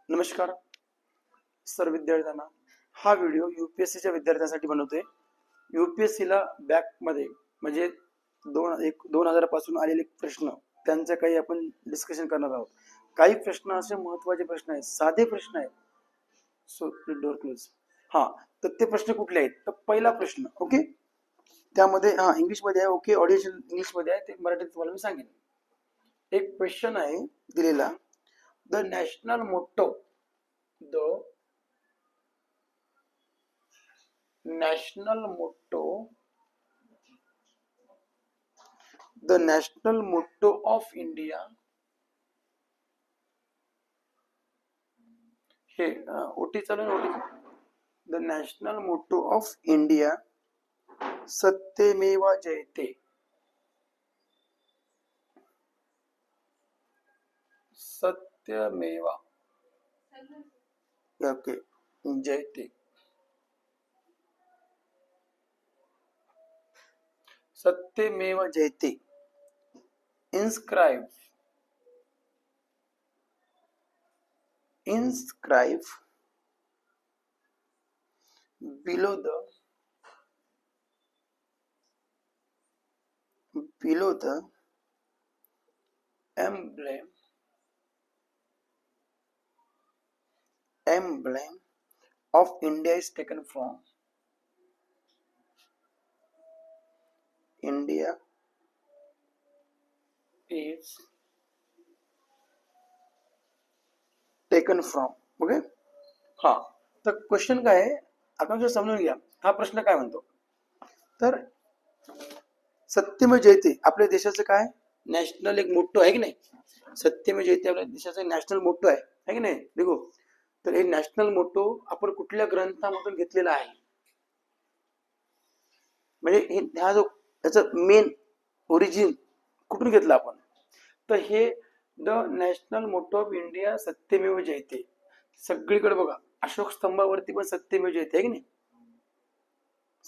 नमस्कार सर्व विद्यार्थ्यांना. हा व्हिडिओ यूपीएससीच्या विद्यार्थ्यांसाठी बनवतोय. यूपीएससीला बॅक मध्ये म्हणजे 2000 पासून आलेले प्रश्न त्यांचे काही आपण डिस्कशन करणार आहोत. काही प्रश्न असे महत्त्वाचे प्रश्न आहेत, साधे प्रश्न आहेत. So door close. हा, तर ते प्रश्न कुठले आहेत? तर पहिला प्रश्न ओके, त्यामध्ये इंग्लिश मध्ये आहे. ओके, ऑडिओ इंग्लिश मध्ये आहे, ते मराठीत तुम्हाला मी सांगेन. एक क्वेश्चन आहे दिलेला, the national motto the national motto of India. हे ओटी चालू ओटी. The national motto of India Satyameva Jayate. Satyameva okay Jayate. Satyameva Jayate. inscribe below the emblem of India is taken from. India is taken from. Okay. हा, तर क्वेश्चन काय आहे आपण समजून घ्या. हा प्रश्न काय म्हणतो, तर सत्यमेव जयते आपल्या देशाचं काय नॅशनल एक मोटो आहे की नाही. सत्यमेव जयते आपल्या देशाचा नॅशनल मोटो आहे की नाही. देखो, तर हे नॅशनल मोटो आपण कुठल्या ग्रंथामधून घेतलेला आहे, म्हणजे हा जो याचं मेन ओरिजिन कुठून घेतलं आपण, तर हे the national motto of India Satyameva Jayate. सगळीकडे बघा, अशोक स्तंभावरती पण सत्यमेव जयते आहे की नाही.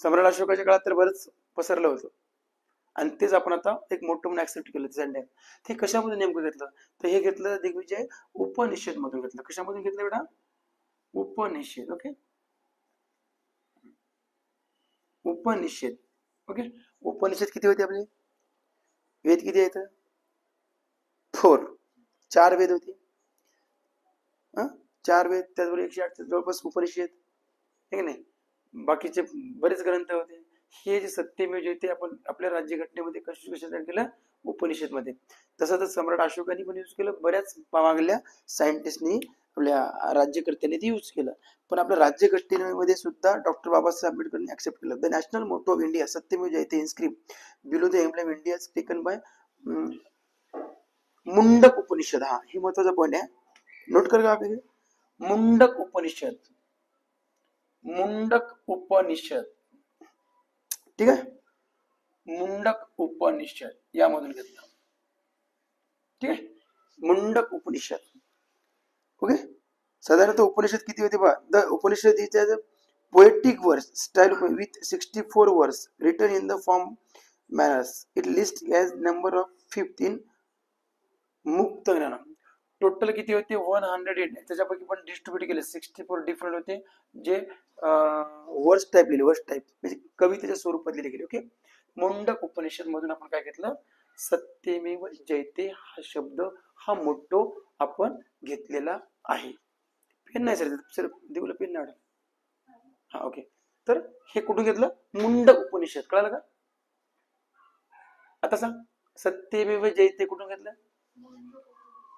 सम्राट अशोकाच्या काळात तर बरंच पसरलं होतं आणि तेच आपण आता एक मोठं म्हणून ऍक्सेप्ट केलं. ते कशामध्ये नेमकं घेतलं, तर हे घेतलं दिग्विजय उपनिषद मधून घेतलं. कशामधून घेतलं बेटा? उपनिषद. ओके, उपनिषद. ओके, उपनिषद किती होते आपले? वेद किती आहेत? 4 वेद होते. 4 वेद, त्याचबरोबर 108 जवळपास उपनिषद आहे की नाही. बाकीचे बरेच ग्रंथ होते. हे जे सत्यमेव जयते आपण आपल्या राज्यघटनेमध्ये कशासाठी केलं? उपनिषद मध्ये. तसं तर सम्राट अशोकांनी पण यूज केलं, बऱ्याच मागल्या सायंटिस्टनी आपल्या राज्यकर्त्यांनी ते यूज केलं. पण आपल्या राज्यघटनेमध्ये सुद्धा डॉक्टर बाबासाहेब आंबेडकरांनी ऍक्सेप्ट केलं. The national motto of India Satyameva Jayate inscribed below the emblem India taken by Mundaka Upanishad. हा, हे महत्वाचा पॉईंट आहे, नोट कर. मुंडक उपनिषद. मुंडक उपनिषद, ठीक आहे. मुंडक उपनिषद यामधून घेतलं, ठीक आहे. मुंडक उपनिषद. ओके, साधारणतः उपनिषद किती होते बघा. The Upanishad is a poetic verse style with 64 verse written in the form manners. It list as number of 15 मुक्त ज्ञान. टोटल किती होते? 108. त्याच्यापैकी पण डिस्ट्रीब्यूट केले 64 डिफरंट होते, जे वर्स टाईप लिहिले, वर्स टाईप म्हणजे कवितेच्या स्वरूपात लिहिले गेले. ओके, मुंडक उपनिषद मधून आपण काय घेतलं? सत्यमेव जयते हा शब्द, हा मोटो आपण घेतलेला आहे. पेन नाही सर देऊला पेन नाही. हा, ओके, तर हे कुठून घेतलं? मुंडक उपनिषद. कळालं का? आता सांग, सत्यमेव जयते कुठून घेतलं?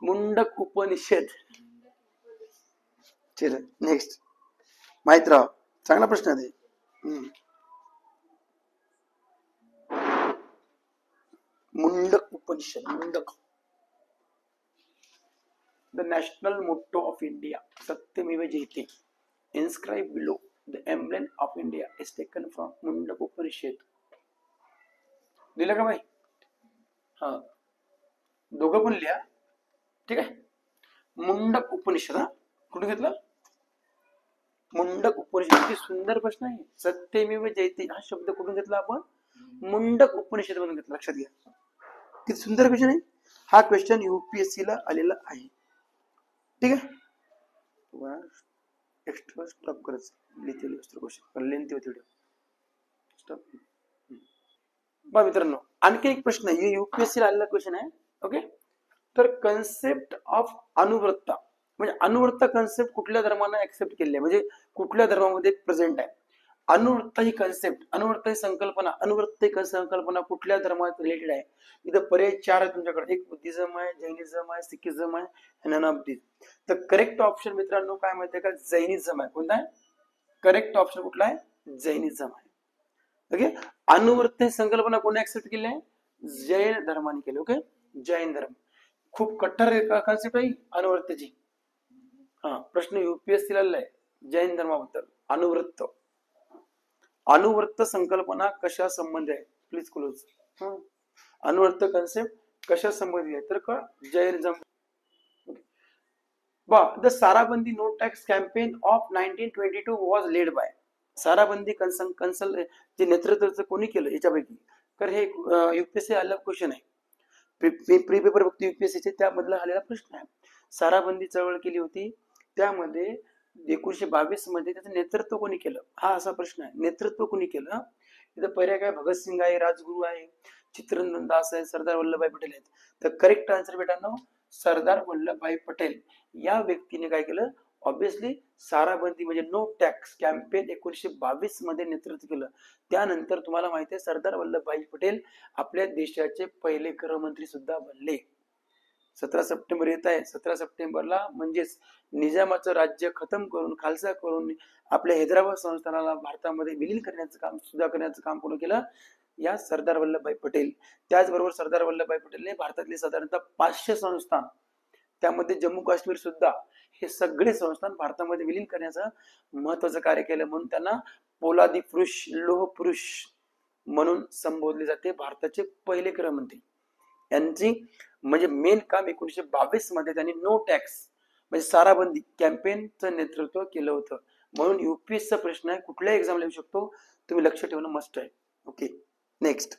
मुंडक उपनिषद. चल नेक्स्ट, माहित राहा, चांगला प्रश्न आहे. Mundaka Upanishad. Mundaka. The national motto of India Satyameva Jayate inscribe below the emblem of India is taken from Mundaka Upanishad. लिहिलं का भाई? हा, दोघं पण लिहा, ठीक आहे. मुंडक उपनिषद. हा, कुठून घेतलं? मुंडक उपनिषद. किती सुंदर प्रश्न आहे. सत्यमेव जयते हा शब्द कुठून घेतला आपण? मुंडक उपनिषद मधून घेतला. लक्षात घ्या, किती सुंदर क्वेश्चन आहे. हा क्वेश्चन यूपीएससी ला आलेला आहे, ठीक आहे. एक्स्ट्रा स्टॉप करायचं लिहिते क्वेश्चन लेंथी होती स्टॉप. बघा मित्रांनो, आणखी एक प्रश्न आहे, युपीएससी आलेला क्वेश्चन आहे. ओके, तर कन्सेप्ट ऑफ अनुवृत्ता म्हणजे अनुवृत्ता कन्सेप्ट कुठल्या धर्माने ऍक्सेप्ट केली आहे, म्हणजे कुठल्या धर्मामध्ये प्रेझेंट आहे. अनुवृत्ता ही कन्सेप्ट, अनुवृत्ता ही संकल्पना कुठल्या धर्मात रिलेटेड आहे. इथं पर्याय 4 आहे तुमच्याकडे, एक बुद्धिझम आहे, जैनिझम आहे, सिखिझम आहे आणि अनाब्दिझम. तर करेक्ट ऑप्शन मित्रांनो काय माहितीये का, जैनिझम आहे. कोणता आहे करेक्ट ऑप्शन, कुठला आहे, जैनिझम आहे. ओके, अनुवृत्त ही संकल्पना कोणी ऍक्सेप्ट केली आहे, जैन धर्माने केली. ओके, जैन धर्म खूप कट्टर कन्सेप्ट आहे अनुवृत्तीची. हा प्रश्न युपीएससी ला आहे जैन धर्माबद्दल. अनुवृत्त, अनुवृत्त संकल्पना कशा संबंधी आहे, प्लीज क्लोज. अनुवृत्त कन्सेप्ट कशा संबंधी आहे तर का Jainism. The Sarabandi no tax campaign of 1922 was led by. Sarabandi कन्सल जे नेतृत्व कोणी केलं याच्यापैकी, तर हे युपीएससी आलेला क्वेश्चन आहे. प्री पेपर बघतो युपीएससीचे, त्यामधला आलेला प्रश्न आहे. साराबंदी चळवळ केली होती, त्यामध्ये 1922 मध्ये त्याचं नेतृत्व कोणी केलं, हा असा प्रश्न आहे. नेतृत्व कोणी केलं, इथं पर्याय काय, भगतसिंग आहे, राजगुरू आहे, चित्तरंजन दास आहे, सरदार वल्लभभाई पटेल आहेत. तर करेक्ट आन्सर बेटांनो सरदार वल्लभभाई पटेल या व्यक्तीने काय केलं, ऑब्विसली साराबंदी म्हणजे नो टॅक्स कॅम्पेन 1922 मध्ये नेतृत्व केलं. त्यानंतर तुम्हाला माहिती आहे सरदार वल्लभभाई पटेल आपल्या देशाचे पहिले गृहमंत्री सुद्धा बनले. 17 सप्टेंबर येत आहे, 17 सप्टेंबरला म्हणजेच निजामाचं राज्य खतम करून, खालसा करून आपल्या हैदराबाद संस्थानाला भारतामध्ये विलीन करण्याचं काम, सुद्धा करण्याचं काम कोण केलं, या सरदार वल्लभभाई पटेल. त्याचबरोबर सरदार वल्लभभाई पटेलने भारतातले साधारणतः 500 संस्थान, त्यामध्ये जम्मू काश्मीर सुद्धा, हे सगळे संस्थान भारतामध्ये विलीन करण्याचं महत्वाचं कार्य केलं. म्हणून त्यांना पोलादी पुरुष, लोह पुरुष म्हणून संबोधले जाते. भारताचे पहिले गृहमंत्री यांची म्हणजे मेन काम 1922 मध्ये त्यांनी नो टॅक्स म्हणजे साराबंदी कॅम्पेनचं नेतृत्व केलं होतं. म्हणून युपीएसचा प्रश्न आहे, कुठल्या एक्झाम लिहू शकतो, तुम्ही लक्ष ठेवणं मस्ट आहे. Okay, next.